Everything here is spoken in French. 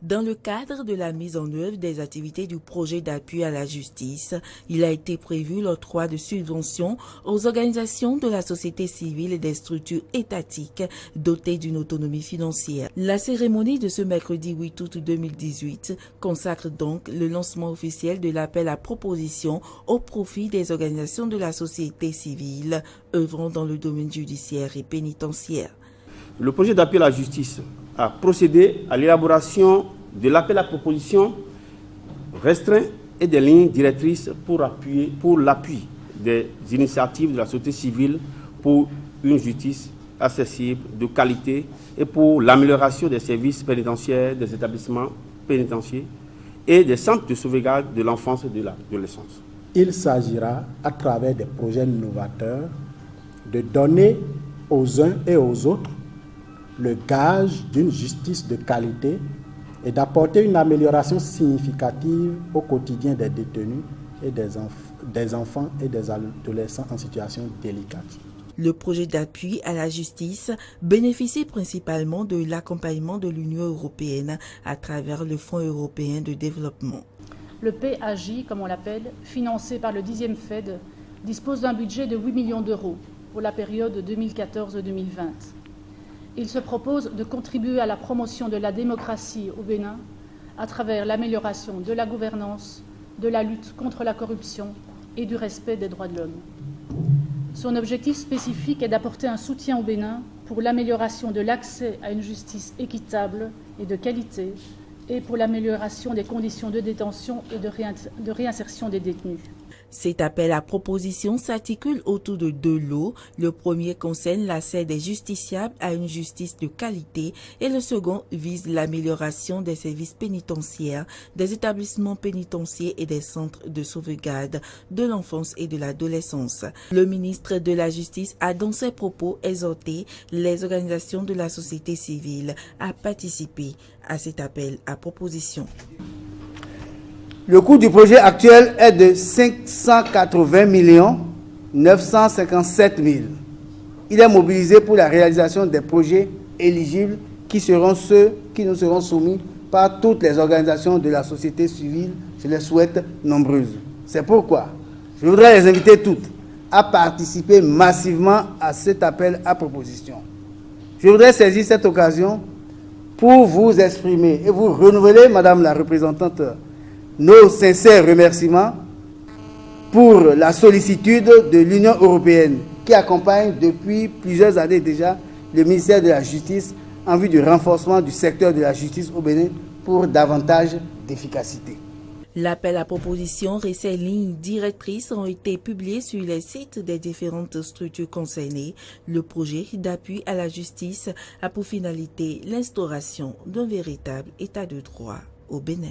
Dans le cadre de la mise en œuvre des activités du projet d'appui à la justice, il a été prévu l'octroi de subventions aux organisations de la société civile et des structures étatiques dotées d'une autonomie financière. La cérémonie de ce mercredi 8 août 2018 consacre donc le lancement officiel de l'appel à propositions au profit des organisations de la société civile œuvrant dans le domaine judiciaire et pénitentiaire. Le projet d'appel à la justice a procédé à l'élaboration de l'appel à proposition restreint et des lignes directrices pour l'appui des initiatives de la société civile pour une justice accessible, de qualité et pour l'amélioration des services pénitentiaires, des établissements pénitentiaires et des centres de sauvegarde de l'enfance et de l'adolescence. Il s'agira, à travers des projets novateurs, de donner aux uns et aux autres le gage d'une justice de qualité et d'apporter une amélioration significative au quotidien des détenus et des enfants et des adolescents en situation délicate. Le projet d'appui à la justice bénéficie principalement de l'accompagnement de l'Union européenne à travers le Fonds européen de développement. Le PAJ, comme on l'appelle, financé par le 10e FED, dispose d'un budget de 8 millions d'euros pour la période 2014-2020. Il se propose de contribuer à la promotion de la démocratie au Bénin à travers l'amélioration de la gouvernance, de la lutte contre la corruption et du respect des droits de l'homme. Son objectif spécifique est d'apporter un soutien au Bénin pour l'amélioration de l'accès à une justice équitable et de qualité et pour l'amélioration des conditions de détention et de réinsertion des détenus. Cet appel à proposition s'articule autour de deux lots. Le premier concerne l'accès des justiciables à une justice de qualité et le second vise l'amélioration des services pénitentiaires, des établissements pénitentiaires et des centres de sauvegarde de l'enfance et de l'adolescence. Le ministre de la Justice a dans ses propos exhorté les organisations de la société civile à participer à cet appel à proposition. Le coût du projet actuel est de 580 957 000. Il est mobilisé pour la réalisation des projets éligibles qui seront ceux qui nous seront soumis par toutes les organisations de la société civile. Je les souhaite nombreuses. C'est pourquoi je voudrais les inviter toutes à participer massivement à cet appel à proposition. Je voudrais saisir cette occasion pour vous exprimer et vous renouveler, Madame la représentante, nos sincères remerciements pour la sollicitude de l'Union européenne qui accompagne depuis plusieurs années déjà le ministère de la Justice en vue du renforcement du secteur de la justice au Bénin pour davantage d'efficacité. L'appel à proposition et ses lignes directrices ont été publiées sur les sites des différentes structures concernées. Le projet d'appui à la justice a pour finalité l'instauration d'un véritable état de droit au Bénin.